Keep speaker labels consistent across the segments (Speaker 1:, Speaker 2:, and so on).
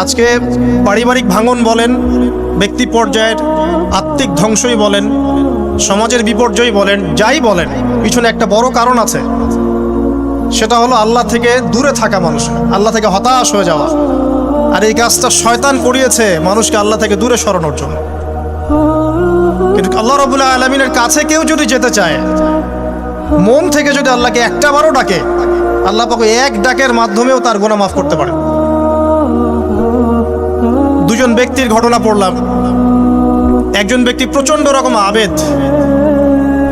Speaker 1: আজকে পারিবারিক ভাঙন বলেন, ব্যক্তি পর্যায়ের আত্মিক ধ্বংসই বলেন, সমাজের বিপর্যয় বলেন, যাই বলেন, পিছনে একটা বড় কারণ আছে। সেটা হলো আল্লাহ থেকে দূরে থাকা মানুষ, আল্লাহ থেকে হতাশ হয়ে যাওয়া। আর এই কাজটা শয়তান করিয়েছে মানুষকে আল্লাহ থেকে দূরে সরানোর জন্য। কিন্তু আল্লাহ রাব্বুল আলামিনের কাছে কেউ যদি যেতে চায়, মন থেকে যদি আল্লাহকে একটা বারও ডাকে, আল্লাহ পাক এক ডাকের মাধ্যমেও তার গুনাহ মাফ করতে পারে। দুজন ব্যক্তির ঘটনা পড়লাম। একজন ব্যক্তি প্রচন্ড রকম আবেদ,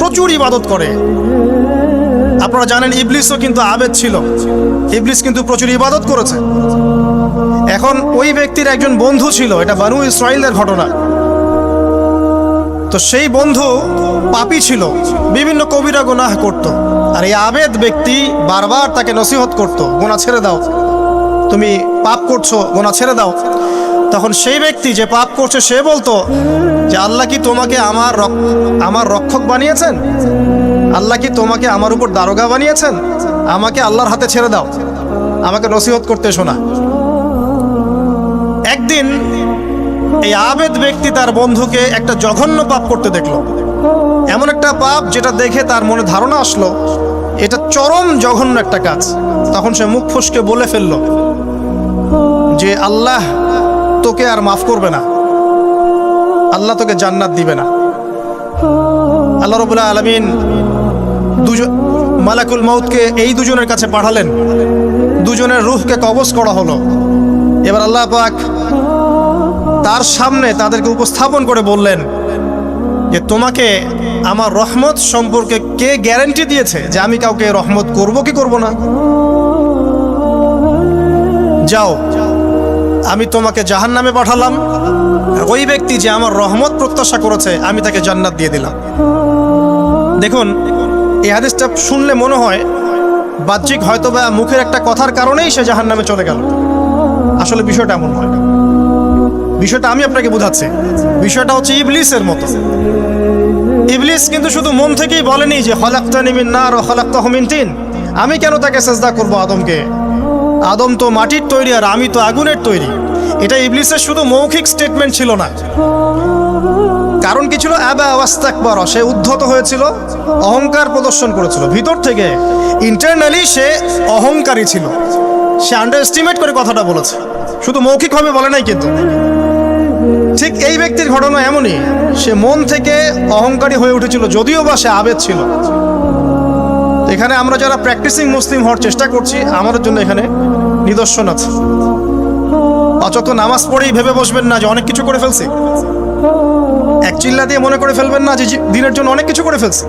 Speaker 1: প্রচুর ইবাদত করে। আপনারা জানেন ইবলিসও কিন্তু আবেদ ছিল, ইবলিস কিন্তু প্রচুর ইবাদত করেছে। এখন ওই ব্যক্তির একজন বন্ধু ছিল, এটা বানু ইসরাইলের ঘটনা। তো সেই বন্ধু পাপী ছিল, বিভিন্ন কবিরা গুনাহ করত। আর এই আবেদ ব্যক্তি বারবার তাকে নসিহত করত, গুনাহ ছেড়ে দাও, তুমি পাপ করছো, গুনাহ ছেড়ে দাও। তখন সেই ব্যক্তি যে পাপ করছে সে বলতো যে আল্লাহ কি তোমাকে আমার রক্ষক বানিয়েছেন? আল্লাহ কি তোমাকে আমার উপর দারোগা বানিয়েছেন? আমাকে আল্লাহর হাতে ছেড়ে দাও, আমাকে নসিহত করতে শোনা। একদিন এই আবেদ ব্যক্তি তার বন্ধুকে একটা জঘন্য পাপ করতে দেখলো, এমন একটা পাপ যেটা দেখে তার মনে ধারণা আসলো এটা চরম জঘন্য একটা কাজ। তখন সে মুখ ফসকে বলে ফেললো যে আল্লাহ তোকে আর মাফ করবে না, আল্লাহ তোকে জান্নাত দিবে না। আল্লাহ রাব্বুল আলামিন মালাকুল মউতকে এই দুজনের কাছে পাঠালেন, দুজনের রূহকে কবজ করা হলো। এবার আল্লাহ পাক তার সামনে তাদেরকে উপস্থাপন করে বললেন যে তোমাকে আমার রহমত সম্পর্কে কে গ্যারান্টি দিয়েছে যে আমি কাউকে রহমত করব কি করব না? যাও, আমি তোমাকে জাহান্নামে পাঠালাম, ওই ব্যক্তি যে আমার রহমত প্রত্যাশা করেছে আমি তাকে জান্নাত দিয়ে দিলাম। দেখুন, এই হাদিসটা শুনলে মনে হয় বাহ্যিক হয়তো বা মুখের একটা কথার কারণেই সে জাহান্নামে চলে গেল। আসলে বিষয়টা এমন হয় না। বিষয়টা আমি আপনাকে বোঝাচ্ছি। বিষয়টা হচ্ছে ইবলিসের মতো। ইবলিস কিন্তু শুধু মন থেকেই বলেনি যে খলাকতানি মিন নার ওয়া খলাকতাহু মিন তিন, আমি কেন তাকে সিজদা করব আদমকে? আদম তো মাটির তৈরি আর আমি তো আগুনের তৈরি। এটা ইবলিসের শুধু মৌখিক স্টেটমেন্ট ছিল না, কারণ কি ছিল? আবা ওয়াস্তাকবার, সে উদ্ধত হয়েছিল, অহংকার প্রদর্শন করেছিল। ভিতর থেকে ইন্টারনালি সে অহংকারী ছিল, সে আন্ডার এস্টিমেট করে কথাটা বলেছে, শুধু মৌখিকভাবে বলে নাই। কিন্তু ঠিক এই ব্যক্তির ঘটনা এমনই, সে মন থেকে অহংকারী হয়ে উঠেছিল, যদিও বা সে আবেদ ছিল। এখানে আমরা যারা প্র্যাকটিসিং মুসলিম হওয়ার চেষ্টা করছি, আমাদের জন্য এখানে নিদর্শন আছে। অযথা নামাজ পড়েই ভেবে বসবেন না যে অনেক কিছু করে ফেলছি, এক চিল্লা দিয়ে মনে করে ফেলবেন না যে দিনের জন্য অনেক কিছু করে ফেলছি।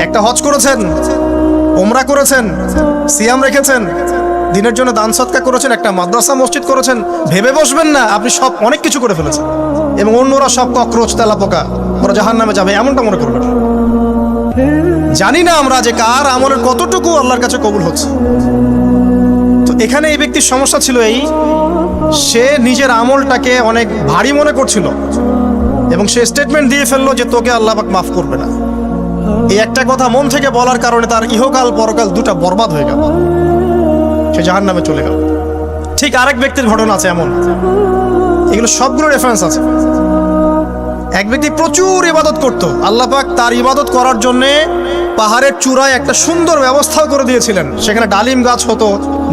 Speaker 1: একটা হজ করেছেন, ওমরা করেছেন, সিয়াম রেখেছেন, দিনের জন্য দান সদকা করেছেন, একটা মাদ্রাসা মসজিদ করেছেন, ভেবে বসবেন না আপনি সব অনেক কিছু করে ফেলেছেন এবং অন্যরা সব ককরোচ তেলাপোকা, ওরা জাহান্নামে যাবে, এমনটা মনে করবেন। জানি না আমরা যে কার আমলের কতটুকু আল্লাহর কাছে কবুল হচ্ছে। তো এখানে এই ব্যক্তির সমস্যা ছিল এই, সে নিজের আমলটাকে অনেক ভারী মনে করছিল এবং সে স্টেটমেন্ট দিয়ে ফেললো যে তোকে আল্লাহ পাক মাফ করবে না। এই একটা কথা মন থেকে বলার কারণে তার ইহকাল পরকাল দুটা বরবাদ হয়ে গেল, সে জাহান্নামে চলে গেল। ঠিক আরেক ব্যক্তির ঘটনা আছে এমন, এগুলো সবগুলো রেফারেন্স আছে। এক ব্যক্তি প্রচুর ইবাদত করত, আল্লাহ পাক তার ইবাদত করার জন্যে পাহাড়ের চূড়ায় একটা সুন্দর ব্যবস্থাও করে দিয়েছিলেন। সেখানে ডালিম গাছ হতো,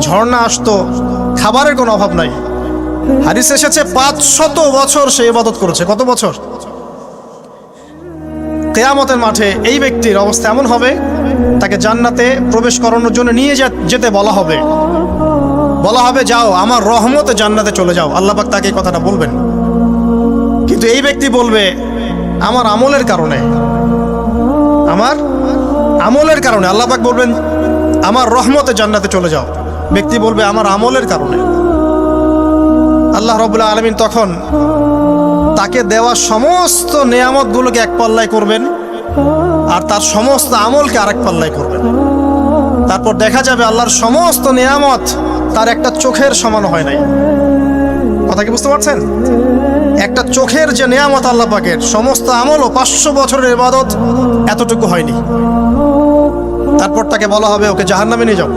Speaker 1: ঝর্ণা আসতো, খাবারের কোনো অভাব নাই। হাদিস এসেছে 500 বছর সে ইবাদত করেছে। কত বছর? কিয়ামতের মাঠে এই ব্যক্তির অবস্থা এমন হবে, তাকে জান্নাতে প্রবেশ করানোর জন্য নিয়ে যেতে বলা হবে যাও আমার রহমতে জান্নাতে চলে যাও। আল্লাহ পাক তাকে এই কথাটা বলবেন, কিন্তু এই ব্যক্তি বলবে আমার আমলের কারণে আল্লাহ পাক বলবেন আমার রহমতে জান্নাতে চলে যাও। ব্যক্তি বলবে আমার আমলের কারণে। আল্লাহ রাব্বুল আলামিন তখন তাকে দেওয়া সমস্ত নেয়ামতগুলোকে এক পাল্লায় করবেন আর তার সমস্ত আমলকে আরেক পাল্লায় করবেন। তারপর দেখা যাবে আল্লাহর সমস্ত নেয়ামত তার একটা চোখের সমান হয় নাই। কথা কি বুঝতে পারছেন? একটা চোখের যে নেয়ামত আল্লাহ পাকের, সমস্ত আমল ও 500 বছরের ইবাদত এতটুকু হয়নি। তারপর তাকে বলা হবে ওকে জাহান্নামে নিয়ে যাও।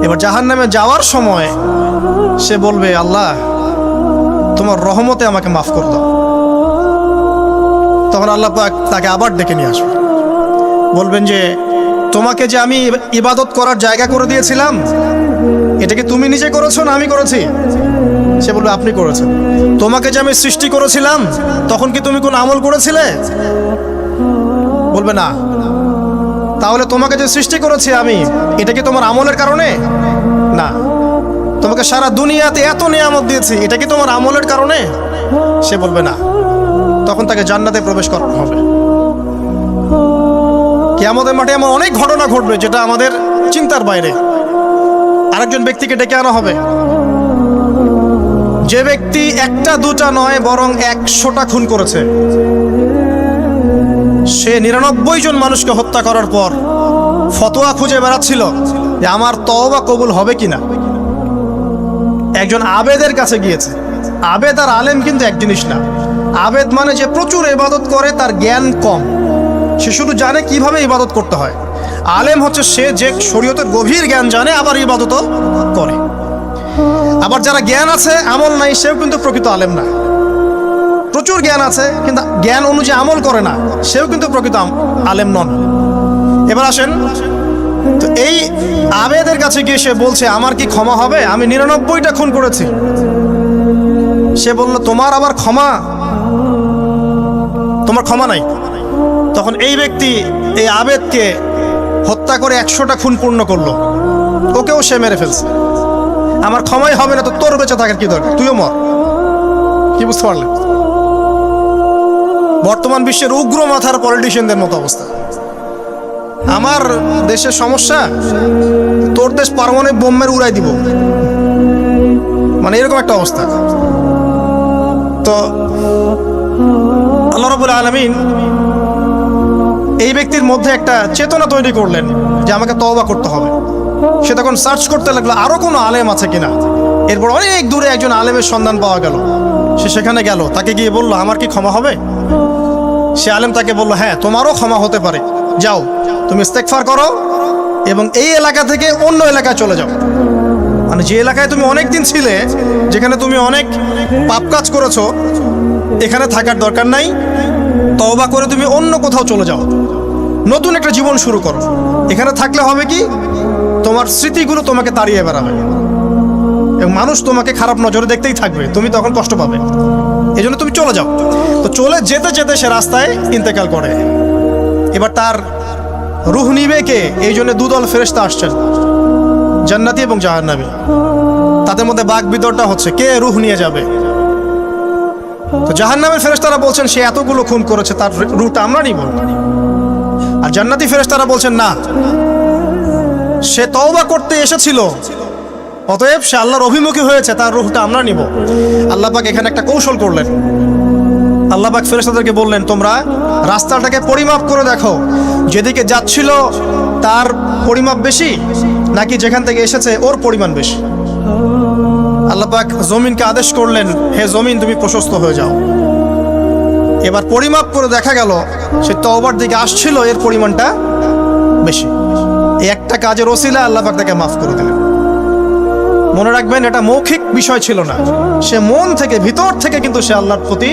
Speaker 1: এবার জাহান্নামে যাওয়ার সময় সে বলবে আল্লাহ তোমার রহমতে আমাকে মাফ করে দাও। তখন আল্লাহ পাক তাকে আবার ডেকে নিয়ে আসবে, বলবেন যে তোমাকে যে আমি ইবাদত করার জায়গা করে দিয়েছিলাম, এটাকে তুমি নিজে করেছো না আমি করেছি? সে বলবে আপনি করেছেন। তোমাকে যে আমি সৃষ্টি করেছিলাম তখন কি তুমি কোন আমল করেছিলে? বলবে না। তাহলে তোমাকে যে সৃষ্টি করেছি আমি, এটা কি তোমার আমলের কারণে? না। তোমাকে সারা দুনিয়াতে এত নিয়ামত দিয়েছি, এটা কি তোমার আমলের কারণে? সে বলবে না। তখন তাকে জান্নাতে প্রবেশ করানো হবে। কিয়ামতের মাঠে এমন অনেক ঘটনা ঘটবে যেটা আমাদের চিন্তার বাইরে। আরেকজন ব্যক্তিকে ডেকে আনা হবে, যে ব্যক্তি একটা দুটা নয় বরং 100টা খুন করেছে। সে 99 জন মানুষকে হত্যা করার পর ফতোয়া খুঁজে বেড়াচ্ছিল যে আমার তওবা কবুল হবে কিনা। একজন আবেদের কাছে গিয়েছে। আবেদ আর আলেম কিন্তু এক জিনিস না। আবেদ মানে যে প্রচুর ইবাদত করে, তার জ্ঞান কম, সে শুধু জানে কিভাবে ইবাদত করতে হয়। আলেম হচ্ছে সে যে শরীয়তের গভীর জ্ঞান জানে, আবার ইবাদতও করে। আবার যারা জ্ঞান আছে আমল নাই, সেও কিন্তু প্রকৃত আলেম না। প্রচুর জ্ঞান আছে কিন্তু জ্ঞান অনুযায়ী আমল করে না, সেও কিন্তু প্রকৃত আলেম নন। এবার আসেন, তো এই আবেদের কাছে গিয়ে সে বলছে আমার কি ক্ষমা হবে? আমি 99টা খুন করেছি। সে বলল তোমার আবার ক্ষমা? তোমার ক্ষমা নাই। তখন এই ব্যক্তি এই আবেদকে হত্যা করে 100টা খুন পূর্ণ করলো, ওকেও সে মেরে ফেলছে। আমার ক্ষমাই হবে না তো তোর বেঁচে থাকার কি দরকার, তুইও মর। কি বুঝতে পারলেন? বর্তমান বিশ্বের উগ্র মাথার পলিটিশিয়ানদের মতো অবস্থা। আমার দেশের সমস্যা, তোর দেশ পারমাণবিক বোমের উড়াই দিব, মানে এরকম একটা অবস্থা। তো আল্লাহ রাব্বুল আলামিন এই ব্যক্তির মধ্যে একটা চেতনা তৈরি করলেন যে আমাকে তওবা করতে হবে। সে তখন সার্চ করতে লাগলো আরো কোনো আলেম আছে কিনা। এরপর অনেক দূরে একজন আলেমের সন্ধান পাওয়া গেল। সে সেখানে গেল, তাকে গিয়ে বলল আমার কি ক্ষমা হবে? সে আলেম তাকে বলল হ্যাঁ, তোমারও ক্ষমা হতে পারে। যাও, তুমি ইস্তেগফার করো এবং এই এলাকা থেকে অন্য এলাকায় চলে যাও। মানে যে এলাকায় তুমি অনেক দিন ছিলে, যেখানে তুমি অনেক পাপ কাজ করেছো, এখানে থাকার দরকার নাই। তওবা করে তুমি অন্য কোথাও চলে যাও, নতুন একটা জীবন শুরু করো। এখানে থাকলে হবে কি, তোমার স্মৃতিগুলো তোমাকে তাড়িয়ে বেড়াবে এবং মানুষ তোমাকে খারাপ নজরে দেখতেই থাকবে, তুমি তখন কষ্ট পাবে। এই জন্য তুমি চলে যাও। তো চলে যেতে যেতে সে রাস্তায় ইন্তেকাল করে। এবার তার রূহ নিবে কে? এই জন্য দুদল ফেরেশতা আসছেন, জান্নাতি এবং জাহান্নামী। তাদের মধ্যে বাক বিতরটা হচ্ছে কে রূহ নিয়ে যাবে। তো জাহান্নামের ফেরেশতারা বলছেন সে এতগুলো খুন করেছে, তার রূহটা আমরা নিব। আর জান্নাতি ফেরেশতারা বলছেন না, সে তওবা করতে এসেছিল, অতএব সে আল্লাহর অভিমুখী হয়েছে, তার রূহটা আমরা নিব। আল্লাহ পাক এখানে একটা কৌশল করলেন। আল্লাহ পাক ফেরেশতাদেরকে বললেন তোমরা রাস্তাটাকে পরিমাপ করে দেখো, যেদিকে যাচ্ছিল তার পরিমাপ বেশি নাকি যেখান থেকে এসেছে ওর পরিমাণ বেশি। আল্লাহ পাক জমিনকে আদেশ করলেন হে জমিন তুমি প্রশস্ত হয়ে যাও। এবার পরিমাপ করে দেখা গেল সে তওবার দিকে আসছিল, এর পরিমাণটা বেশি। এই একটা কাজের ওসিলা আল্লাহ পাক তাকে মাফ করে দিলেন। মনে রাখবেন এটা মৌখিক বিষয় ছিল না, সে মন থেকে ভিতর থেকে কিন্তু সে আল্লাহর প্রতি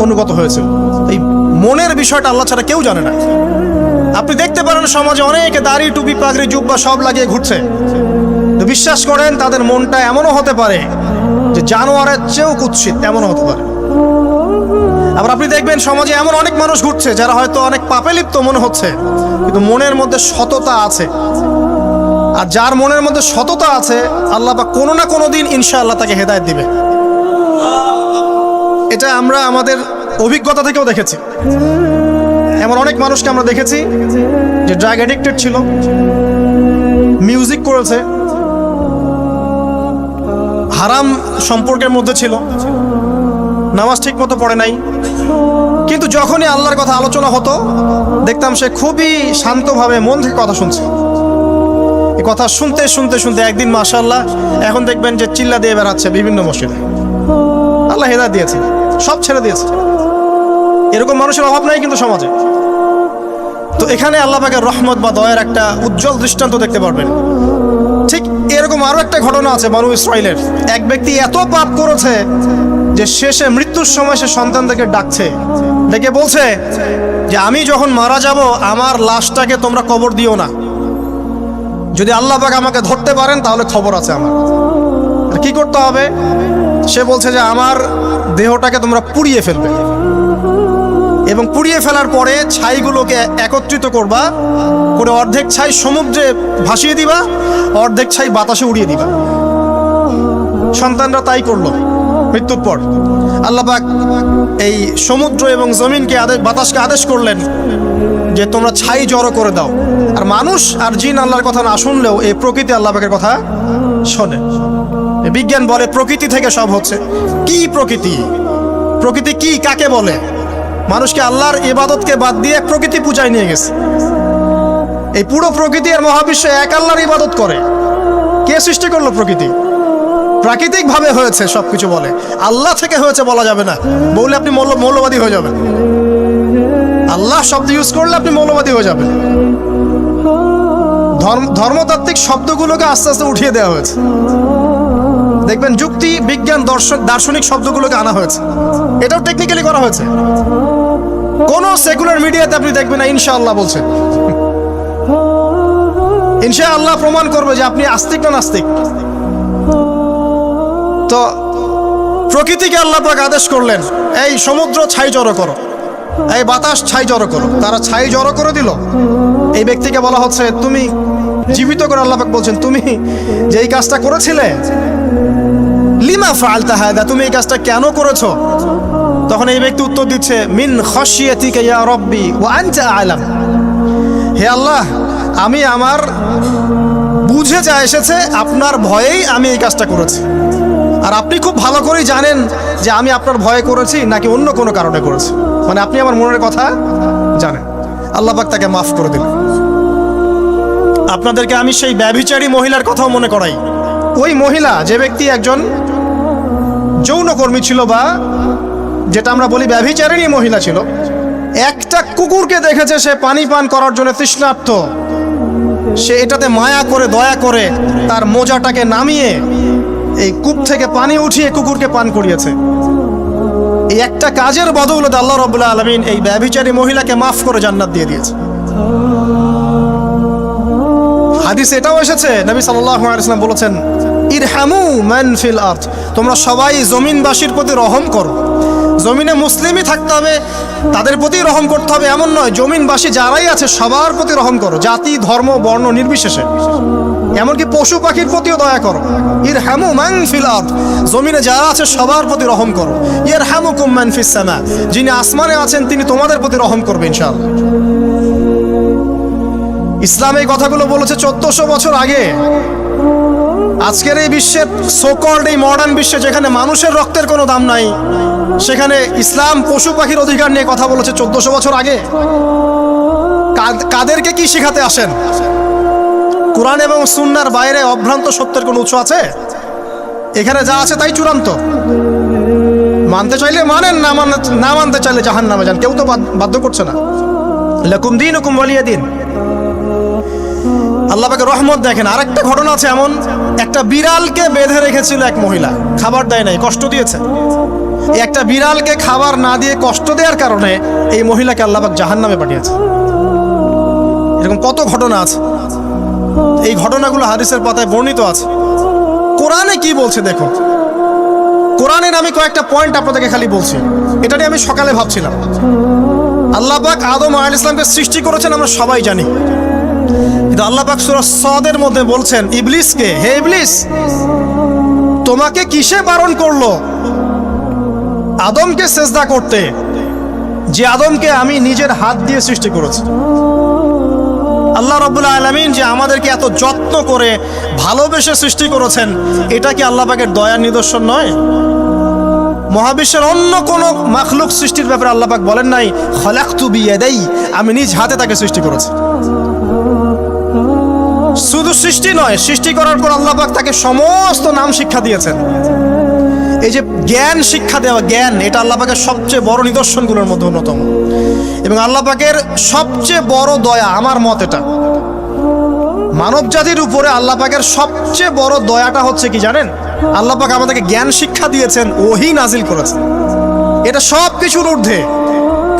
Speaker 1: অনুগত হয়েছিল। এই মনের বিষয়টা আল্লাহ ছাড়া কেউ জানে না। আপনি দেখতে পারেন সমাজে অনেকে দাড়ি টুপি পাগড়ি জুব্বা সব লাগিয়ে ঘুরছে, তো বিশ্বাস করেন তাদের মনটা এমনও হতে পারে যে জানোয়ারের চেয়েও কুৎসিত, এমনও হতে পারে। আবার আপনি দেখবেন সমাজে এমন অনেক মানুষ ঘুরছে যারা হয়তো অনেক পাপে লিপ্ত মনে হচ্ছে, কিন্তু মনের মধ্যে সততা আছে। আর যার মনের মধ্যে সততা আছে আল্লাহ বা কোনো না কোনো দিন ইনশাআল্লাহ তাকে হেদায়েত দিবে। এটা আমরা আমাদের অভিজ্ঞতা থেকেও দেখেছি। এমন অনেক মানুষকে আমরা দেখেছি যে ড্রাগ অ্যাডিক্টেড ছিল, মিউজিক করেছে, হারাম সম্পর্কের মধ্যে ছিল, নামাজ ঠিক মতো পড়ে নাই, কিন্তু যখনই আল্লাহর কথা আলোচনা হতো দেখতাম সে খুবই শান্তভাবে মন থেকে কথা শুনছে। এই কথা শুনতে শুনতে শুনতে একদিন মাশাআল্লাহ এখন দেখবেন যে চিল্লা দিয়ে বেড়াচ্ছে বিভিন্ন মসজিদে। আল্লাহ হেদায়েত দিয়েছে, সব ছেড়ে দিয়েছে। এরকম মানুষের অভাব নাই কিন্তু সমাজে। তো এখানে আল্লাহ পাকের রহমত বা দয়ার একটা উজ্জ্বল দৃষ্টান্ত দেখতে পারবেন। ঠিক এরকম আরো একটা ঘটনা আছে বনু ইসরাইলের। এক ব্যক্তি এত পাপ করেছে যে শেষে মৃত্যুর সময় সে সন্তানদেরকে ডাকছে, ডেকে বলছে যে আমি যখন মারা যাব আমার লাশটাকে তোমরা কবর দিও না, যদি আল্লাহ পাক আমাকে ধরতে পারেন তাহলে খবর আছে আমার। আর কি করতে হবে? সে বলছে যে আমার দেহটাকে তোমরা পুড়িয়ে ফেলবে এবং পুড়িয়ে ফেলার পরে ছাইগুলোকে একত্রিত করবা, করে অর্ধেক ছাই সমুদ্রে ভাসিয়ে দিবা, অর্ধেক ছাই বাতাসে উড়িয়ে দিবা। সন্তানরা তাই করলো। মৃত্যুর পর আল্লাহ পাক এই সমুদ্র এবং জমিনকে বাতাসকে আদেশ করলেন যে তোমরা ছাই জড়ো করে দাও। আর মানুষ আর জিন আল্লাহর কথা না শুনলেও এই প্রকৃতি আল্লাহ পাকের কথা শোনে। বিজ্ঞান বলে প্রকৃতি থেকে সব হচ্ছে। কি প্রকৃতি? প্রকৃতি কি, কাকে বলে? মানুষকে আল্লাহর ইবাদতকে বাদ দিয়ে প্রকৃতি পূজায় নিয়ে গেছে। এই পুরো প্রকৃতি আর মহাবিশ্ব এক আল্লাহর ইবাদত করে। কে সৃষ্টি করলো প্রকৃতি? প্রাকৃতিক ভাবে হয়েছে সবকিছু বলে, আল্লাহ থেকে হয়েছে বলা যাবে না। বললে আপনি মৌলবাদী হয়ে যাবেন। আল্লাহ শব্দ ইউজ করলে আপনি মৌলবাদী হয়ে যাবেন। ধর্মতাত্ত্বিক শব্দগুলোকে আস্তে আস্তে উঠিয়ে দেওয়া হয়েছে। দেখবেন যুক্তি, বিজ্ঞান, দার্শনিক শব্দগুলোকে আনা হয়েছে। এটাও টেকনিক্যালি করা হয়েছে। কোন সেকুলার মিডিয়াতে আপনি দেখবেন না ইনশাআল্লাহ বলছে। ইনশাআল্লাহ প্রমাণ করবে যে আপনি আস্তিক না নাস্তিক। তো প্রকৃতিকে আল্লাহ পাক আদেশ করলেন, এই সমুদ্র ছাই জড়ো করো, এই বাতাস ছাই জড়ো করো। তারা ছাই জড়ো করে দিল। এই ব্যক্তিকে বলা হচ্ছে তুমি জীবিত করে, আল্লাহ পাক বলছেন তুমি যে এই কাজটা করেছিলে, লিমা ফাআলতা হাদা, তুমি এই কাজটা কেন করেছো? তখন এই ব্যক্তি উত্তর দিচ্ছে, মিন খাশিয়াতিকা ইয়া রাব্বি ওয়া আনতা আ'লাম। হে আল্লাহ, আমি আমার বুঝে যা এসেছে আপনার ভয়েই আমি এই কাজটা করেছি, আর আপনি খুব ভালো করেই জানেন যে আমি আপনার ভয়ে করেছি নাকি অন্য কোনো কারণে করেছি। মানে আপনি আমার মনের কথা জানেন। আল্লাহ পাক তাকে মাফ করে দিলেন। আপনাদেরকে আমি সেই ব্যভিচারী মহিলার কথাও মনে করাই। ওই মহিলা, যে ব্যক্তি একজন যৌনকর্মী ছিল, বা যেটা আমরা বলি ব্যভিচারিণী মহিলা ছিল, একটা কুকুরকে দেখেছে সে পানি পান করার জন্য তৃষ্ণার্ত। সে এটাতে মায়া করে, দয়া করে তার মোজাটাকে নামিয়ে এই কূপ থেকে পানি উঠিয়ে কুকুরকে পান করিয়েছে। এই একটা কাজের বদৌলতে আল্লাহ রাব্বুল আলামিন এই ব্যভিচারী মহিলাকে মাফ করে জান্নাত দিয়ে দিয়েছে। হাদিস এটাও এসেছে, নবী সাল্লাল্লাহু আলাইহি ওয়াসাল্লাম বলেছেন, ইরহামু মান ফিল আরদ, তোমরা সবাই জমিনবাসীর প্রতি রহম করো। জমিনে মুসলিমই থাকতে হবে, তাদের প্রতি রহম করতে হবে এমন নয়। জমিনবাসী যারাই আছে সবার প্রতি রহম করো, জাতি, ধর্ম, বর্ণ নির্বিশেষে। এমনকি পশু পাখির প্রতিও দয়া করো। ইরহামু মান ফিল আরদ, জমিনে যারা আছে সবার প্রতি রহম করো। ইয়ারহামুকুম মান ফিস সামা, যিনি আসমানে আছেন তিনি তোমাদের প্রতি রহম করবে ইনশাআল্লাহ। ইসলাম এই কথাগুলো বলেছে 1400 বছর আগে। আজকের এই বিশ্বের সোকল্ড এই মডার্ন বিশ্বে, যেখানে মানুষের রক্তের কোনো দাম নাই, সেখানে ইসলাম পশু পাখির অধিকার নিয়ে কথা বলেছে 1400 বছর আগে। কাদেরকে কি শেখাতে আসেন? কোরআন এবং সুন্নাহর বাইরে অভ্রান্ত সত্যের কোনো উৎস আছে? এখানে যা আছে তাই চূড়ান্ত। মানতে চাইলে মানেন, না মানতে চাইলে জাহান্নামে যান। কেউ তো বাধ্য করছে না। লাকুম দীনুকুম ওয়ালিয়া দিন। আল্লাহ পাকের রহমত দেখেন। আরেকটা ঘটনা আছে এমন, একটা বিড়ালকে বেঁধে রেখেছিল এক মহিলা, খাবার দেয় নাই, কষ্ট দিয়েছে। একটা বিড়ালকে খাবার না দিয়ে কষ্ট দেওয়ার কারণে এই মহিলাকে আল্লাহ পাক জাহান্নামে পাঠিয়েছে। এরকম কত ঘটনা আছে। এই ঘটনাগুলো হাদিসের পাতায় বর্ণিত আছে। কোরআনে কি বলছে দেখুন। কোরআনের আমি কয়েকটা পয়েন্ট আপনাদেরকে খালি বলছি। এটা নিয়ে আমি সকালে ভাবছিলাম। আল্লাহ পাক আদম আলাইহিস সালামকে সৃষ্টি করেছেন আমরা সবাই জানি, কিন্তু আল্লাহ পাক সূরা সদের মধ্যে বলছেন ইবলিসকে, হে ইবলিস, তোমাকে কিসে বারণ করলো আদমকে সেজদা করতে, যে আদমকে আমি নিজের হাত দিয়ে সৃষ্টি করেছি। আল্লাহ রাব্বুল আলামিন যে আমাদেরকে এত যত্ন করে ভালোবেসে সৃষ্টি করেছেন, এটা কি আল্লাহ পাকের দয়ার নিদর্শন নয়? মহাবিশ্বের অন্য কোন মাখলুক সৃষ্টির ব্যাপারে আল্লাহ পাক বলেন নাই খলাকতু বিয়াদাই, আমি নিজ হাতে তাকে সৃষ্টি করেছি। শুধু সৃষ্টি নয়, সৃষ্টি করার পর আল্লাহ পাক তাকে সমস্ত নাম শিক্ষা দিয়েছেন। এই যে জ্ঞান শিক্ষা দেওয়া, জ্ঞান, এটা আল্লাহ পাকের সবচেয়ে বড় নিদর্শনগুলোর মধ্যে অন্যতম। এবং আল্লাহ পাকের সবচেয়ে বড় দয়া, আমার মত এটা, মানব জাতির উপরে আল্লাহ পাকের সবচেয়ে বড় দয়াটা হচ্ছে কি জানেন? আল্লাহ পাক আমাদেরকে জ্ঞান শিক্ষা দিয়েছেন, ওহী নাজিল করেছেন। এটা সব কিছুর ঊর্ধ্বে।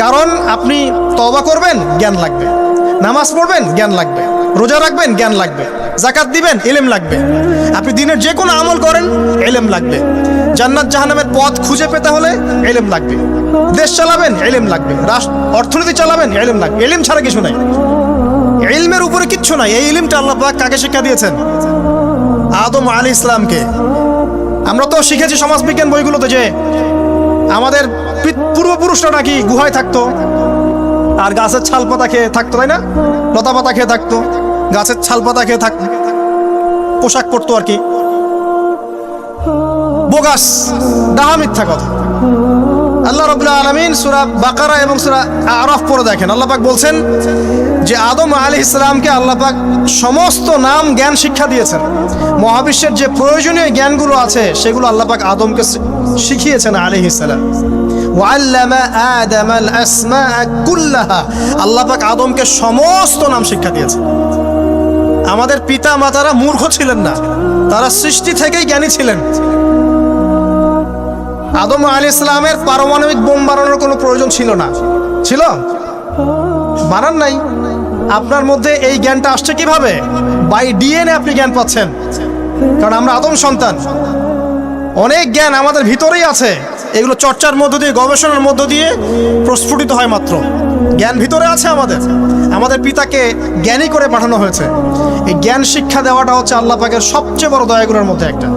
Speaker 1: কারণ আপনি তওবা করবেন, জ্ঞান লাগবে। নামাজ পড়বেন, জ্ঞান লাগবে। রোজা রাখবেন, জ্ঞান লাগবে। যাকাত দিবেন, ইলম লাগবে। আপনি দিনের যে কোনো আমল করেন, ইলম লাগবে। জান্নাত জাহান্নামের পথ খুঁজে পেতে হলে ইলম লাগবে। দেশ চালাবেন, ইলম লাগবে। অর্থনীতি চালাবেন, ইলম লাগবে। ইলম ছাড়া কিছু নাই, ইলমের উপরে কিচ্ছু নাই। এই ইলমটা আল্লাহ পাক কাকে শিক্ষা দিয়েছেন? আদম আলাইহিস সালামকে। আমরা তো শিখেছি সমাজবিজ্ঞান বইগুলোতে যে আমাদের পূর্বপুরুষরা নাকি গুহায় থাকতো আর গাছের ছাল পাতা খেয়ে থাকতো, তাই না? লতা পাতা খেয়ে থাকতো, গাছের ছাল পাতা খেয়ে থাকতো, পোশাক পরতো আর কি। বোগাস, ডাহা, মিথ্যা কথা। আল্লাহ রাব্বুল আলামিন সূরা বাকারা এবং সূরা আরাফ পড়ে দেখেন, আল্লাহ পাক বলছেন যে আদম আলাইহিস সালামকে আল্লাহ পাক সমস্ত নাম জ্ঞান শিক্ষা দিয়েছেন। মহাবিশ্বের যে প্রয়োজনীয় জ্ঞানগুলো আছে সেগুলো আল্লাহ পাক আদমকে শিখিয়েছেন আলাইহিস সালাম। ওয়াল্লামা আদামাল আসমাআ কুল্লাহা, আল্লাহ পাক আদমকে সমস্ত নাম শিক্ষা দিয়েছেন। আমাদের পিতা মাতারা মূর্খ ছিলেন না, তারা সৃষ্টি থেকেই জ্ঞানী ছিলেন। আদম আলাইহিস সালামের পারমাণবিক বোম বানানোর কোনো প্রয়োজন ছিল না। ছিল? বানান নাই। আপনার মধ্যে এই জ্ঞানটা আসছে কিভাবে? বাই ডিএনএ আপনি জ্ঞান পাচ্ছেন, কারণ আমরা আদম সন্তান। অনেক জ্ঞান আমাদের ভিতরেই আছে, এগুলো চর্চার মধ্য দিয়ে, গবেষণার মধ্য দিয়ে প্রস্ফুটিত হয় মাত্র। জ্ঞান ভিতরে আছে আমাদের। আমাদের পিতাকে জ্ঞানী করে পাঠানো হয়েছে। এই জ্ঞান শিক্ষা দেওয়াটা হচ্ছে আল্লাহ পাকের সবচেয়ে বড় দয়াগুলোর মধ্যে একটা।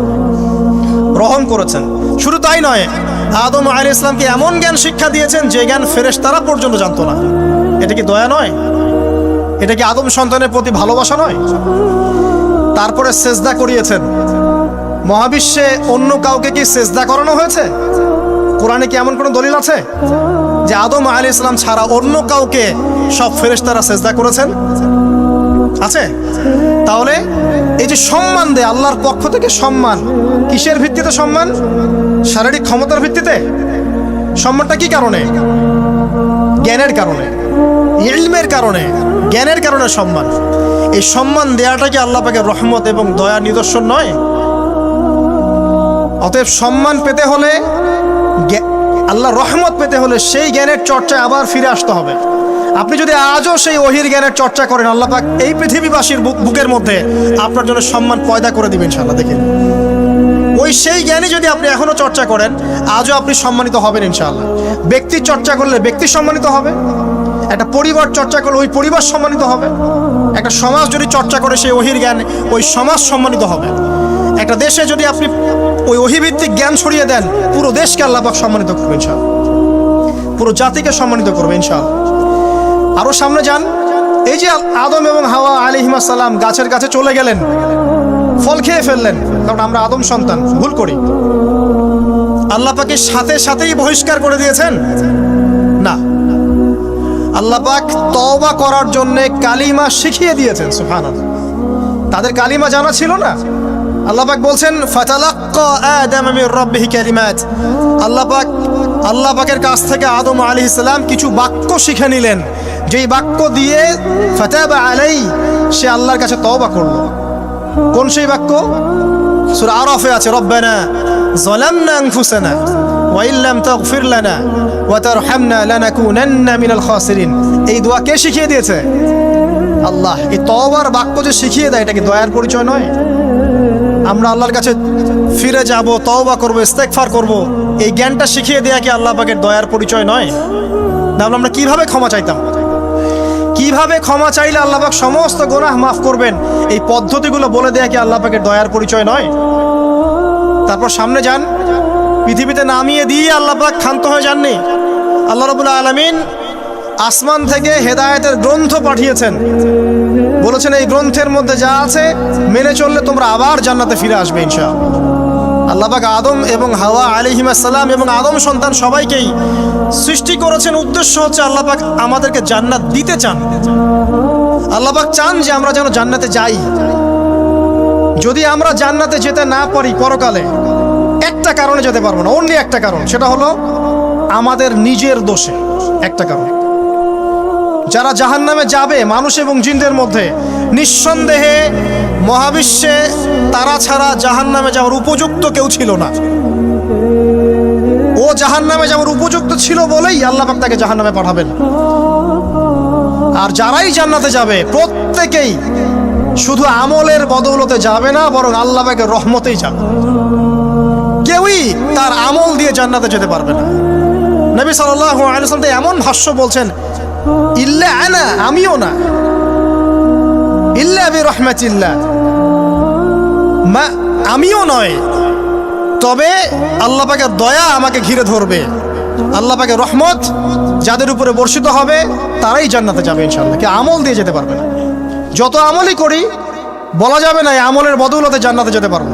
Speaker 1: রহম করেছেন। শুধু তাই নয়, আদম আলাইহিস সালামকে এমন জ্ঞান শিক্ষা দিয়েছেন যে জ্ঞান ফেরেশতারা পর্যন্ত জানতো না। এটা কি দয়া নয়? এটা কি আদম সন্তানের প্রতি ভালোবাসা নয়? তারপরে সেজদা করিয়েছেন। মহাবিশ্বে অন্য কাউকে কি সেজদা করানো হয়েছে? কোরআনে কি এমন কোনো দলিল আছে যে আদম আলাইহিস সালাম ছাড়া অন্য কাউকে সব ফেরেশতারা সেজদা করেছেন? আছে? তাহলে এই যে সম্মান দেয় আল্লাহর পক্ষ থেকে, সম্মান কিসের ভিত্তিতে? সম্মান শারীরিক ক্ষমতার ভিত্তিতে। সম্মানটা কি কারণে? জ্ঞানের কারণে, ইলমের কারণে, জ্ঞানের কারণে সম্মান। এই সম্মান দেওয়াটা কি আল্লাহ পাকের রহমত এবং দয়ার নিদর্শন নয়? অতএব সম্মান পেতে হলে, আল্লাহ রহমত পেতে হলে সেই জ্ঞানের চর্চায় আবার ফিরে আসতে হবে। আপনি যদি আজও সেই ওহির জ্ঞানের চর্চা করেন, আল্লাহ পাক এই পৃথিবীবাসীর বুকের মধ্যে আপনার জন্য সম্মান পয়দা করে দিবেন ইনশাআল্লাহ। দেখেন, ওই সেই জ্ঞানই যদি আপনি এখনো চর্চা করেন, আজও আপনি সম্মানিত হবেন ইনশাআল্লাহ। ব্যক্তির চর্চা করলে ব্যক্তি সম্মানিত হবে, একটা পরিবার চর্চা করলে ওই পরিবার সম্মানিত হবে, একটা সমাজ যদি চর্চা করে সেই ওহির জ্ঞান, ওই সমাজ সম্মানিত হবে। একটা দেশে যদি আপনি ওই ওহিভিত্তিক জ্ঞান ছড়িয়ে দেন, পুরো দেশকে আল্লাহ পাক সম্মানিত করবে ইনশাআল্লাহ, পুরো জাতিকে সম্মানিত করবে ইনশাআল্লাহ। আরো সামনে যান, এই যে আদম এবং হাওয়া আলাইহিস সালাম গাছের কাছে চলে গেলেন, ফল খেয়ে ফেললেন, কারণ আমরা আদম সন্তান, ভুল করি। আল্লাহ পাকে সাথে সাথেই বহিষ্কার করে দিয়েছেন? না, আল্লাহ পাক তওবা করার জন্য কালিমা শিখিয়ে দিয়েছেন। সুবহানাল্লাহ, তাদের কালিমা জানা ছিল না। আল্লাহ পাক বলছেন ফাতালাক্কা আদম মির রাব্বিহি কালিমাত, আল্লাহ পাকের কাছ থেকে আদম আলাইহিস সালাম কিছু বাক্য শিখে নিলেন, যেই বাক্য দিয়ে ফাতাবা আলাই, সে আল্লাহর কাছে তওবা করলো। কোন সেই বাক্য? সূরা আরাফে আছে, রব্বানা যালামনা আনফুসানা ওয়া ইল্লাম তাগফির লানা ওয়া তারহামনা লানাকুনান্না মিনাল খাসিরিন। এই দোয়া কে শিখিয়ে দিয়েছে? আল্লাহ। এই তওবার বাক্য যে শিখিয়ে দেয়, এটা কি দয়ার পরিচয় নয়? আমরা আল্লাহর কাছে ফিরে যাব, তওবা করব, ইস্তেগফার করব, এই জ্ঞানটা শিখিয়ে দেয়া কি আল্লাহ পাকের দয়ার পরিচয় নয়? তাহলে আমরা কিভাবে ক্ষমা চাইতাম? কিভাবে ক্ষমা চাইলে আল্লাহ পাক সমস্ত গুনাহ মাফ করবেন, এই পদ্ধতিগুলো বলে দেয়া কি আল্লাহ পাকের দয়ার পরিচয় নয়? তারপর সামনে যান, পৃথিবীতে নামিয়ে দিয়ে আল্লাহ পাক ক্ষান্ত হয়ে যাননি। আল্লাহ রাব্বুল আলামিন আসমান থেকে হেদায়েতের গ্রন্থ পাঠিয়েছেন, বলেছেন এই গ্রন্থের মধ্যে যা আছে মেনে চললে তোমরা আবার জান্নাতে ফিরে আসবে ইনশাআল্লাহ। আল্লাহ পাক আদম এবং হাওয়া আলাইহিস সালাম এবং আদম সন্তান সবাইকেই সৃষ্টি করেছেন, উদ্দেশ্য হচ্ছে আল্লাহ পাক আমাদেরকে জান্নাত দিতে চান। আল্লাহ পাক চান যে আমরা যেন জান্নাতে যাই। যদি আমরা জান্নাতে যেতে না পারি পরকালে, একটা কারণে যেতে পারবো না, অনলি একটা কারণ, সেটা হলো আমাদের নিজের দোষে। একটা কারণ, যারা জাহান্নামে যাবে মানুষ এবং জিনদের মধ্যে, নিঃসন্দেহে মহাবিশ্বে তারা ছাড়া জাহান্নামে যাওয়ার উপযুক্ত কেউ ছিল না। ও জাহান্নামে যাওয়ার উপযুক্ত ছিল বলেই আল্লাহ পাক তাকে জাহান্নামে পাঠাবেন। আর যারাই জান্নাতে যাবে প্রত্যেকেই শুধু আমলের বদৌলতে যাবে না, বরং আল্লাহ পাকের রহমতেই যাবে। কেউই তার আমল দিয়ে জান্নাতে যেতে পারবে না। নবী সাল্লাল্লাহু আলাইহি ওয়াসাল্লাম এমন ভাষ্য বলছেন, ইল্লা আনা, আমিও না, ইল্লা বিরহমাতিল্লাহ, আমিও নয়, তবে আল্লাহ পাকের দয়া আমাকে ঘিরে ধরবে, আল্লাহ পাকের রহমত যাদের উপরে বর্ষিত হবে তারাই জান্নাতে যাবে ইনশাআল্লাহ। কে আমল দিয়ে যেতে পারবে না। যত আমলই করি বলা যাবে না এই আমলের বদৌলতে জান্নাতে যেতে পারবো।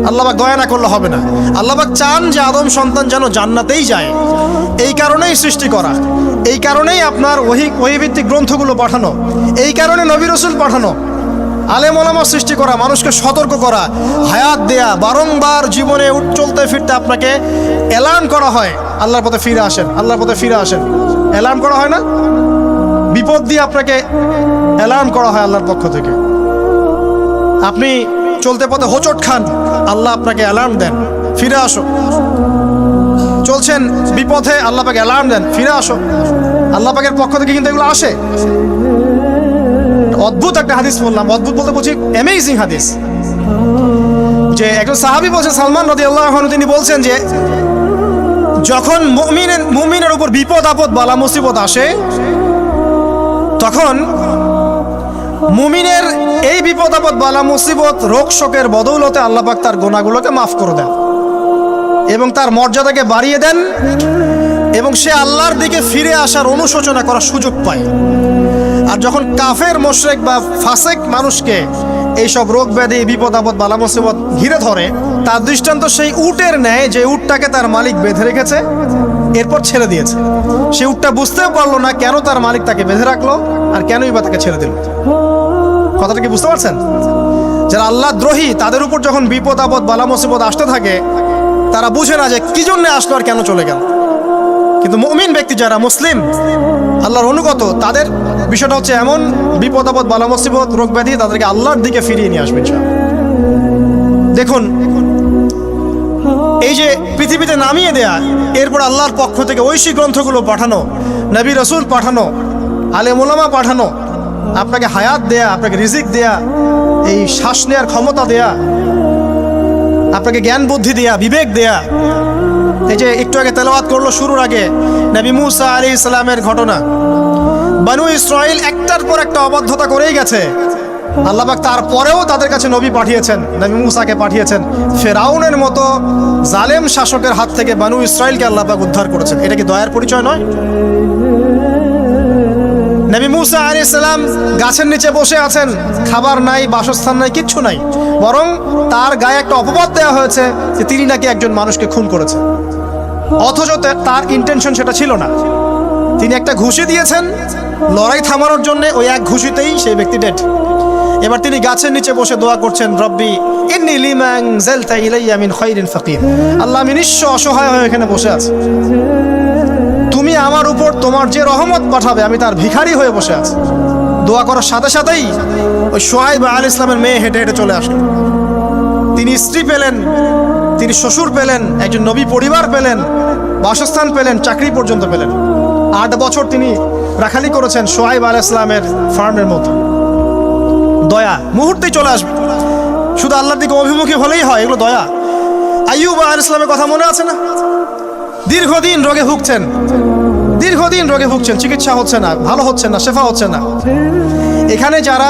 Speaker 1: আল্লাহ পাক দয়া না করলে হবে না। আল্লাহ পাক চান যে আদম সন্তান যেন জান্নাতেই যায়। এই কারণেই সৃষ্টি করা, এই কারণেই আপনার ওহীভিত্তিক গ্রন্থগুলো পাঠানো, এই কারণে নবী রাসূল পাঠানো, আলেম ওলামা সৃষ্টি করা, মানুষকে সতর্ক করা, হায়াত দেয়া, বারংবার জীবনে চলতে ফিরতে আপনাকে অ্যালার্ম করা হয়, আল্লাহর পথে ফিরে আসেন, আল্লাহর পথে ফিরে আসেন। অ্যালার্ম করা হয় না? বিপদ দিয়ে আপনাকে অ্যালার্ম করা হয় আল্লাহর পক্ষ থেকে। আপনি চলতে পথে হোঁচট খান, আল্লাহ আপনাকে অ্যালার্ম দেন, ফিরে আসো। চলছেন বিপথে, আল্লাহ পাকে অ্যালার্ম দেন, ফিরে আসো। আল্লাহ পাকের পক্ষ থেকে কিন্তু এগুলো আসে। অদ্ভুত একটা হাদিস বললাম, অদ্ভুত বলতে বলছি অ্যামেজিং হাদিস, যে একজন সাহাবী বলছেন, সালমান রাদিয়াল্লাহু আনহু, তিনি বলছেন যে যখন মুমিনের উপর বিপদ আপদ বালা মুসিবত আসে, তখন মুমিনের এই বিপদ আপদ বালা মুসিবত রোগ শোকের বদৌলতে আল্লাহ পাক তার গুনাহগুলোকে মাফ করে দেন এবং তার মর্যাদাকে বাড়িয়ে দেন, এবং সে আল্লাহর দিকে ফিরে আসার অনুশোচনা করার সুযোগ পায়। আর যখন কাফের মুশরিক বা ফাসিক মানুষকে এইসব রোগ ব্যাধি বিপদ আপদ বালা মুসিবত ঘিরে ধরে, তার দৃষ্টান্ত সেই উটের ন্যায় যে উটটাকে তার মালিক বেঁধে রেখেছে, এরপর ছেড়ে দিয়েছে। সে উটটা বুঝতেও পারলো না কেন তার মালিক তাকে বেঁধে রাখলো আর কেনই বা তাকে ছেড়ে দিল। কথাটা কি বুঝতে পারছেন? যারা আল্লাহ দ্রোহী তাদের উপর যখন বিপদ আপদ বালা মুসিবত আসতে থাকে, তারা বুঝে না যে কি জন্য আসলো আর কেন চলে গেল। কিন্তু মুমিন ব্যক্তি যারা মুসলিম, আল্লাহর অনুগত, তাদের বিষয়টা হচ্ছে এমন বিপদ আপদ বালা মুসিবত রোগ ব্যাধি তাদেরকে আল্লাহর দিকে ফিরিয়ে নিয়ে আসবে। দেখুন, এই যে পৃথিবীতে নামিয়ে দেয়া, এরপর আল্লাহর পক্ষ থেকে ঐশী গ্রন্থগুলো পাঠানো, নবী রাসূল পাঠানো, আলেম ওলামা পাঠানো, আপনাকে হায়াত দেয়া, আপনাকে রিজিক দেয়া, এই শ্বাস নেওয়ার ক্ষমতা দেয়া, আপনাকে জ্ঞান বুদ্ধি দেয়া, বিবেক দেয়া। এই যে একটু আগে তেলাওয়াত করলো শুরুর আগে নবী মূসা আলাইহিস সালামের ঘটনা, বনু ইসরাইল একটার পর একটা অবাধ্যতা করেই গেছে। আল্লাহ পাক তারপরেও তাদের কাছে নবী পাঠিয়েছেন, নবী মূসাকে পাঠিয়েছেন। ফেরাউনের মতো জালেম শাসকের হাত থেকে বনু ইসরাইলকে আল্লাহ পাক উদ্ধার করেছেন। এটা কি দয়ার পরিচয় নয়? নবী মূসা আলাইহিস সালাম গাছের নিচে বসে আছেন, খাবার নাই, বাসস্থান নাই, কিচ্ছু নাই, বরং তার গায়ে একটা অপবাদ দেওয়া হয়েছে যে তিনি নাকি একজন মানুষকে খুন করেছেন, অথচ তার ইন্টেনশন সেটা ছিল না। তিনি একটা ঘুষি দিয়েছেন লড়াই থামানোর জন্য, ওই এক ঘুষিতেই সেই ব্যক্তি ডেড। এবার তিনি গাছের নিচে বসে দোয়া করছেন, রব্বি ইন্নী লিমা আনজালতা ইলাইয়া মিন খায়রিন ফাকির। আল্লাহ, আমি নিঃস্ব অসহায় হয়ে এখানে বসে আছি, তুমি আমার উপর তোমার যে রহমত পাঠাবে আমি তার ভিখারি হয়ে বসে আছি। দোয়া করার সাথে সাথেই ওই শুআয়ব আলাইহিস সালামের মেয়ে হেঁটে হেঁটে চলে আসলো। তিনি স্ত্রী পেলেন, তিনি শ্বশুর পেলেন, একজন নবী পরিবার পেলেন, বাসস্থান পেলেন, চাকরি পর্যন্ত পেলেন। 8 বছর তিনি রাখালি করেছেন শুআয়ব আলাইহিস সালামের ফার্মের মতো। দয়া মুহূর্তেই চলে আসবে, শুধু আল্লাহর দিকে অভিমুখী হলেই হয়, এগুলো দয়া। আইয়ুব আলাইহিস সালামের কথা মনে আছে না? দীর্ঘদিন রোগে ভুগছেন, দীর্ঘদিন রোগে ভুগছেন, চিকিৎসা হচ্ছে না, ভালো হচ্ছে না, শেফা হচ্ছে না। এখানে যারা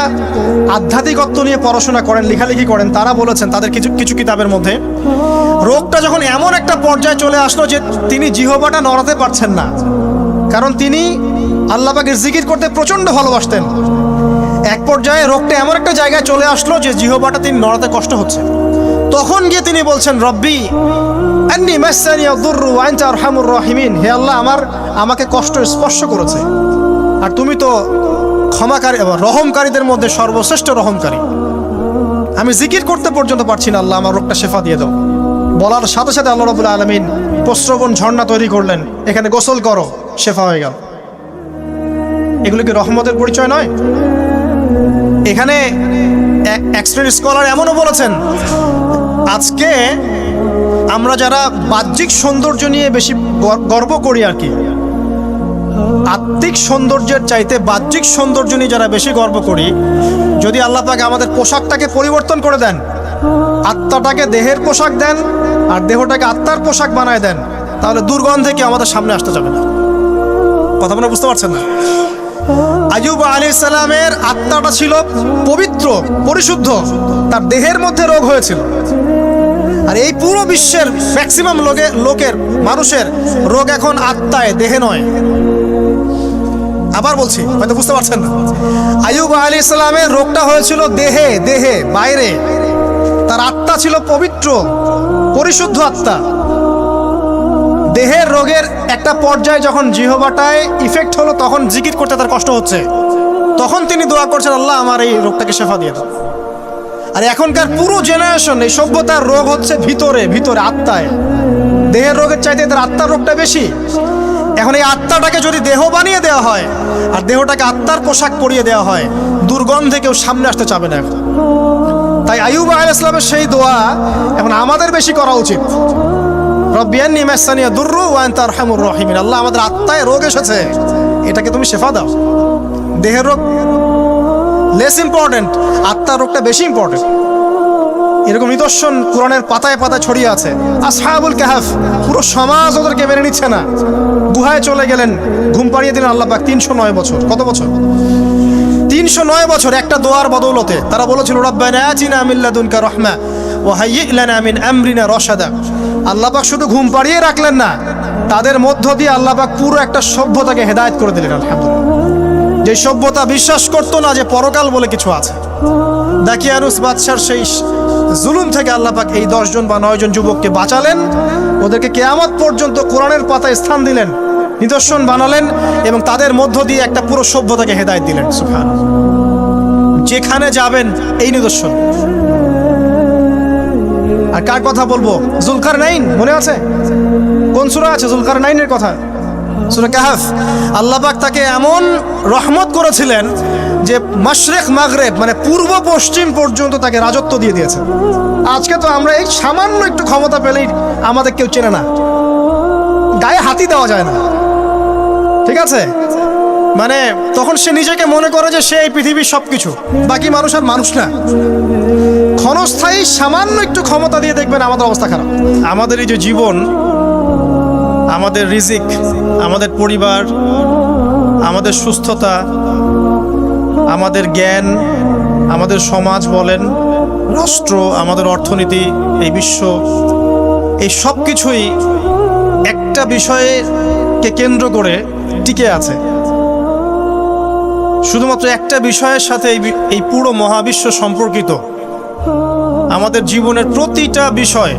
Speaker 1: আধ্যাত্মিকত্ব নিয়ে পড়াশোনা করেন, লেখালেখি করেন, তারা বলেছেন তাদের কিছু কিতাবের মধ্যে, রোগটা যখন এমন একটা পর্যায়ে চলে আসলো যে তিনি জিহ্বাটা নড়াতে পারছেন না, কারণ তিনি আল্লাহ পাকের জিকির করতে প্রচণ্ড ভালোবাসতেন। এক পর্যায়ে রোগটা এমন একটা জায়গায় চলে আসলো যে জিহ্বাটা তিনি নড়াতে কষ্ট হচ্ছে। তখন গিয়ে তিনি বলছেন, রব্বি আন্নী মাসসানি আদ-দুররু ওয়া আনতা আরহামুর রাহিমিন। হে আল্লাহ, আমাকে কষ্ট স্পর্শ করেছে, আর তুমি তো ক্ষমাকারী এবং রহমকারীদের মধ্যে সর্বশ্রেষ্ঠ রহমকারী। আমি জিকির করতে পর্যন্ত পারছি না, আল্লাহ আমার রোগটা শেফা দিয়ে দাও। বলার সাথে সাথে আল্লাহ রাব্বুল আলামিন প্রস্রবণ ঝর্ণা তৈরি করলেন, এখানে গোসল করো, শেফা হয়ে গেল। এগুলো কি রহমতের পরিচয় নয়? এখানে এক শ্রেণীর স্কলার এমনও বলেছেন, আজকে আমরা যারা বাহ্যিক সৌন্দর্য নিয়ে বেশি গর্ব করি আর কি, আত্মিক সৌন্দর্যের চাইতে বাহ্যিক সৌন্দর্য নিয়ে যারা বেশি গর্ব করি, যদি আল্লাহ পাক আমাদের পোশাকটাকে পরিবর্তন করে দেন, আত্মাটাকে দেহের পোশাক দেন আর দেহটাকে আত্মার পোশাক বানায় দেন, তাহলে দুর্গন্ধে কি আমাদের সামনে আসতে যাবে না। কথা আপনারা বুঝতে পারছেন না? আইয়ুব আলাইহিস সালামের আত্মাটা ছিল পবিত্র, পরিশুদ্ধ, তার দেহের মধ্যে রোগ হয়েছিল। আর এই পুরো বিশ্বের ম্যাক্সিমাম লোকের মানুষের রোগ এখন আত্মায়, দেহে নয়। আবার বলছি, হয়তো বুঝতে পারছেন না। আইয়ুব আলাইহিস সালামের রোগটা হয়েছিল দেহে, বাইরে। তার আত্মা ছিল পবিত্র, পরিশুদ্ধ আত্মা। দেহের রোগের একটা পর্যায়ে যখন জিহ্বাটায় ইফেক্ট হলো, তখন জিকির করতে তার কষ্ট হচ্ছে, তখন তিনি দোয়া করছেন, আল্লাহ আমার এই রোগটাকে শেফা দিয়ে দাও। আর এখনকার পুরো জেনারেশন, এই সভ্যতার রোগ হচ্ছে ভিতরে, আত্মায়। দেহের রোগের চাইতে তার আত্মার রোগটা বেশি। এখন এই আত্মাটাকে যদি দেহ বানিয়ে দেওয়া হয় আর দেহটাকে আত্মার পোশাক পরিয়ে দেওয়া হয়, দুর্গন্ধে কেউ সামনে আসতে চাবে না এখন। তাই আইয়ুব আলাইহিস সালামের সেই দোয়া এখন আমাদের বেশি করা উচিত। রব্বি আন্নী মাসানিয়া দুররু ওয়া আনতা আরহামুর রাহিমিন। আল্লাহ, আমাদের আত্মায় রোগ এসেছে, এটাকে তুমি শেফা দাও। দেহের রোগ লেস ইম্পর্টেন্ট, আত্মার রোগটা বেশি ইম্পর্টেন্ট। এরকম নিদর্শন কোরআনের পাতায় পাতায় ছড়িয়ে আছে। আসহাবুল কাহাফ, পুরো সমাজ ওদেরকে মেনে নিচ্ছে না, গুহায় চলে গেলেন, ঘুম পাড়িয়ে দিলেন আল্লাহ পাক। 309 বছর। কত বছর? 309 বছর একটা দোয়ার বদৌলতে। তারা বলেছিল, রব্বানা আতিনা মিন লাদুনকা রাহমা ওয়া হাইয়্যি লানা মিন আমরিনা রাশাদা। আল্লাহ পাক শুধু ঘুম পাড়িয়ে রাখলেন না, তাদের মধ্য দিয়ে আল্লাহ পাক পুরো একটা সভ্যতাকে হেদায়েত করে দিলেন। আলহামদুলিল্লাহ। যে সভ্যতা বিশ্বাস করতো না যে পরকাল বলে কিছু আছে, দাকিয়ানুস বাদশার সেই জুলুম থেকে আল্লাহ পাক এই 10 জন বা 9 জন যুবককে বাঁচালেন, ওদেরকে কিয়ামত পর্যন্ত কোরআনের পাতায় স্থান দিলেন, নিদর্শন বানালেন এবং তাদের মধ্য দিয়ে একটা পুরো সভ্যতাকে হেদায়েত দিলেন। সুবহানাল্লাহ। যেখানে যাবেন এই নিদর্শন। আর কার কথা বলবো? যুলকারনাইন, মনে আছে? কোন সূরা আছে যুলকারনাইনের কথা? সূরা কাহফ। আল্লাহ পাক তাকে এমন রহমত করেছিলেন যে মাশরিক মাগরিব, মানে পূর্ব পশ্চিম পর্যন্ত তাকে রাজত্ব দিয়ে দিয়েছেন। আজকে তো আমরা এই সামান্য একটু ক্ষমতা পেলেই আমাদের কেউ চেনে না, গায়ে হাতি দেওয়া যায় না, ঠিক আছে? মানে তখন সে নিজেকে মনে করে যে সে এই পৃথিবীর সবকিছু, বাকি মানুষ আর মানুষ না। ক্ষণস্থায়ী সামান্য একটু ক্ষমতা দিয়ে দেখবেন আমাদের অবস্থা খারাপ। আমাদের এই যে জীবন, আমাদের রিজিক, আমাদের পরিবার, আমাদের সুস্থতা, আমাদের জ্ঞান, আমাদের সমাজ বলেন, রাষ্ট্র, আমাদের অর্থনীতি, এই বিশ্ব, এই সব কিছুই একটা বিষয়কে কেন্দ্র করে টিকে আছে। শুধুমাত্র একটা বিষয়ের সাথে এই পুরো মহাবিশ্ব সম্পর্কিত। আমাদের জীবনের প্রতিটা বিষয়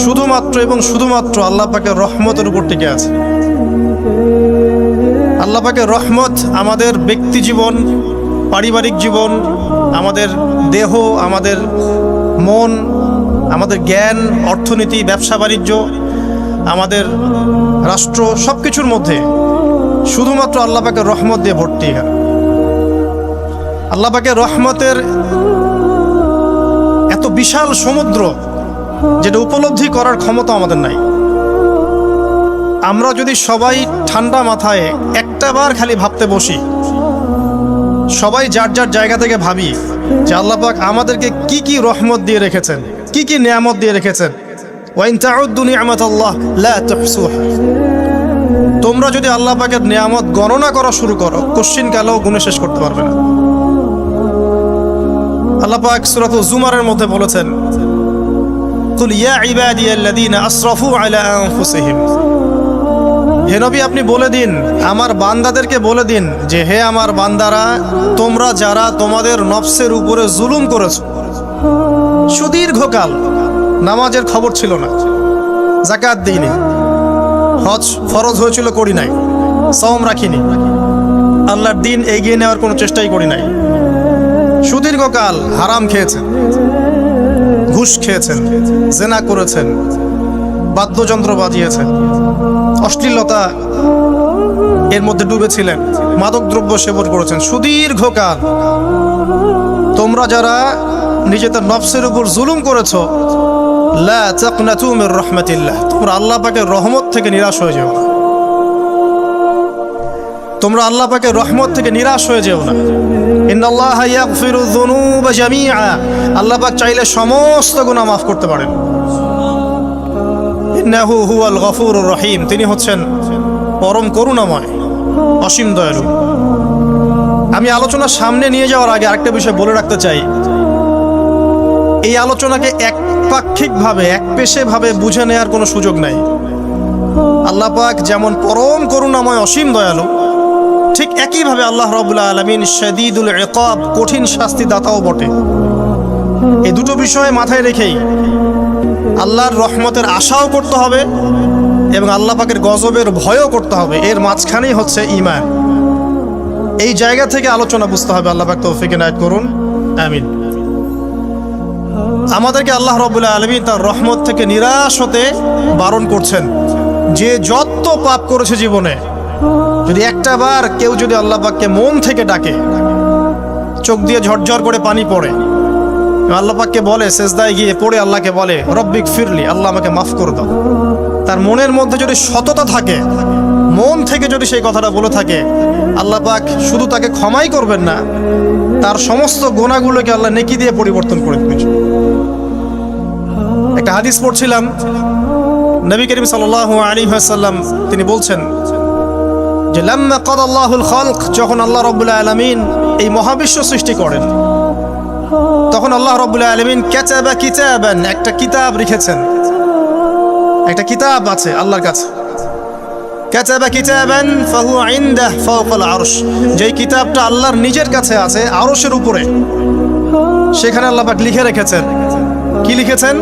Speaker 1: শুধুমাত্র এবং শুধুমাত্র আল্লাহ পাকের রহমতের উপর টিকে আছে। আল্লাহ পাকের রহমত আমাদের ব্যক্তি জীবন, পারিবারিক জীবন, আমাদের দেহ, আমাদের মন, আমাদের জ্ঞান, অর্থনীতি, ব্যবসা বাণিজ্য, আমাদের রাষ্ট্র, সব কিছুর মধ্যে শুধুমাত্র আল্লাহ পাকের রহমত দিয়ে ভর্তি। আল্লাহ পাকের রহমতের এত বিশাল সমুদ্র, যেটা উপলব্ধি করার ক্ষমতা আমাদের নাই। আমরা যদি সবাই ঠান্ডা মাথায় একটা বার খালি ভাবতে বসি, সবাই যার যার জায়গা থেকে ভাবি যে আল্লাহ পাক আমাদেরকে কি কি রহমত দিয়ে রেখেছেন, কি কি নিয়ামত দিয়ে রেখেছেন। ওয়া ইন তাউদ্দু নি'মাতাল্লাহ লা তুহসুহা। তোমরা যদি আল্লাহ পাকের নিয়ামত গণনা করা শুরু করো, কোশ্চিনকালেও গুণে শেষ করতে পারবে না। আল্লাহ পাক সূরাতুল জুমারের মধ্যে বলেছেন, কুল ইয়া ইবাদিয়াল্লাযীনা আসরাফু আলা আনফুসিহিম। হে নবী, আপনি বলে দিন, আমার বান্দাদেরকে বলে দিন যে হে আমার বান্দারা, তোমরা যারা তোমাদের নফসের উপরে জুলুম করেছো, সুদীর্ঘকাল নামাজের খবর ছিল না, যাকাত দিইনি, হজ ফরজ হয়েছিল করি নাই, সওম রাখিনি, আল্লাহর দিন এগিয়ে নেওয়ার কোনো চেষ্টাই করি নাই, সুদীর্ঘকাল হারাম খেয়েছেন, ঘুষ খেয়েছেন, জেনা করেছেন, বাদ্যযন্ত্র বাজিয়েছেন, অশ্লীলতা এর মধ্যে ডুবেছিলেন, মাদক দ্রব্য সেবন করেছেন সুদীর্ঘকাল। তোমরা যারা নিজেদের নফসের উপর জুলুম করেছো, লা তাকনাতু মির রাহমাতিল্লাহ, তোমরা আল্লাহ পাকের রহমত থেকে নিরাশ হয়ে যেও না। তোমরা আল্লাহ পাকের রহমত থেকে নিরাশ হয়ে যেও না। ইন্নাল্লাহা ইয়াগফিরু যুনুবা জামিআ, আল্লাহ পাক চাইলে সমস্ত গুনাহ মাফ করতে পারেন। ইন্নাহু হুয়াল গফুরুর রহিম, তিনি হচ্ছেন পরম করুণাময়, অসীম দয়ালু। আমি আলোচনা সামনে নিয়ে যাওয়ার আগে আরেকটা বিষয় বলে রাখতে চাই। এই আলোচনাকে একপাক্ষিকভাবে একপেশেভাবে বুঝে নেওয়ার কোনো সুযোগ নাই। আল্লাহ পাক যেমন পরম করুণাময়, অসীম দয়ালু, ঠিক একইভাবে আল্লাহ রাব্বুল আলামিন শাদীদুল ইকাব, কঠিন শাস্তি দাতাও বটে। এই দুটো বিষয় মাথায় রেখেই আল্লাহর রহমতের আশাও করতে হবে এবং আল্লাহ পাকের গজবের ভয়ও করতে হবে। এর মাঝখানেই হচ্ছে ঈমান। এই জায়গা থেকে আলোচনা বুঝতে হবে। আল্লাহ পাক তৌফিক এনায়েত করুন, আমিন। আমাদেরকে আল্লাহ রাব্বুল আলামিন তার রহমত থেকে নিরাশ হতে বারণ করছেন। যে যত পাপ করেছে জীবনে, যদি একটা বার কেউ যদি আল্লাহ পাককে মন থেকে ডাকে, চোখ দিয়ে ঝরঝর করে পানি পড়ে, আল্লাহ পাককে বলে, সেজদায় গিয়ে পড়ে আল্লাহকে বলে, রব্বিক ফিরলি, আল্লাহ আমাকে মাফ করে দাও, তার মনের মধ্যে যদি সততা থাকে, মন থেকে যদি সেই কথাটা বলে থাকে, আল্লাহ পাক শুধু তাকে ক্ষমাই করবেন না, তার সমস্ত গুনাহগুলোকে আল্লাহ নেকি দিয়ে পরিবর্তন করে দিবেন। একটা হাদিস পড়ছিলাম, নবী করিম সাল্লাল্লাহু আলাইহি ওয়াসাল্লাম তিনি বলছেন যে লাম্মা কাদাল্লাহুল খালক, যখন আল্লাহ রাব্বুল আলামিন এই মহাবিশ্ব সৃষ্টি করেন, তখন আল্লাহ রাব্বুল আলামিন কাতাবা কিতাবান, একটা কিতাব লিখেছেন। একটা কিতাব আছে আল্লাহর কাছে, কাতাবা কিতাবান ফাহুয়া ইনদাহু ফাওকাল আরশ, যেই কিতাবটা আল্লাহর নিজের কাছে আছে, আরশের উপরে। সেখানে আল্লাহ পাক লিখে রেখেছেন, কি লিখেছেন?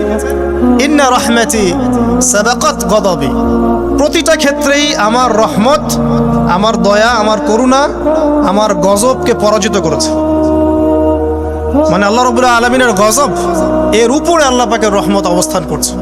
Speaker 1: ইন্না রাহমাতি সাবাকাত গদাবি, প্রতিটা ক্ষেত্রেই আমার রহমত, আমার দয়া, আমার করুণা আমার গজবকে পরাজিত করেছে। মানে আল্লাহ রাব্বুল আলামিনের গজব, এর উপরে আল্লাহ পাকের রহমত অবস্থান করছে।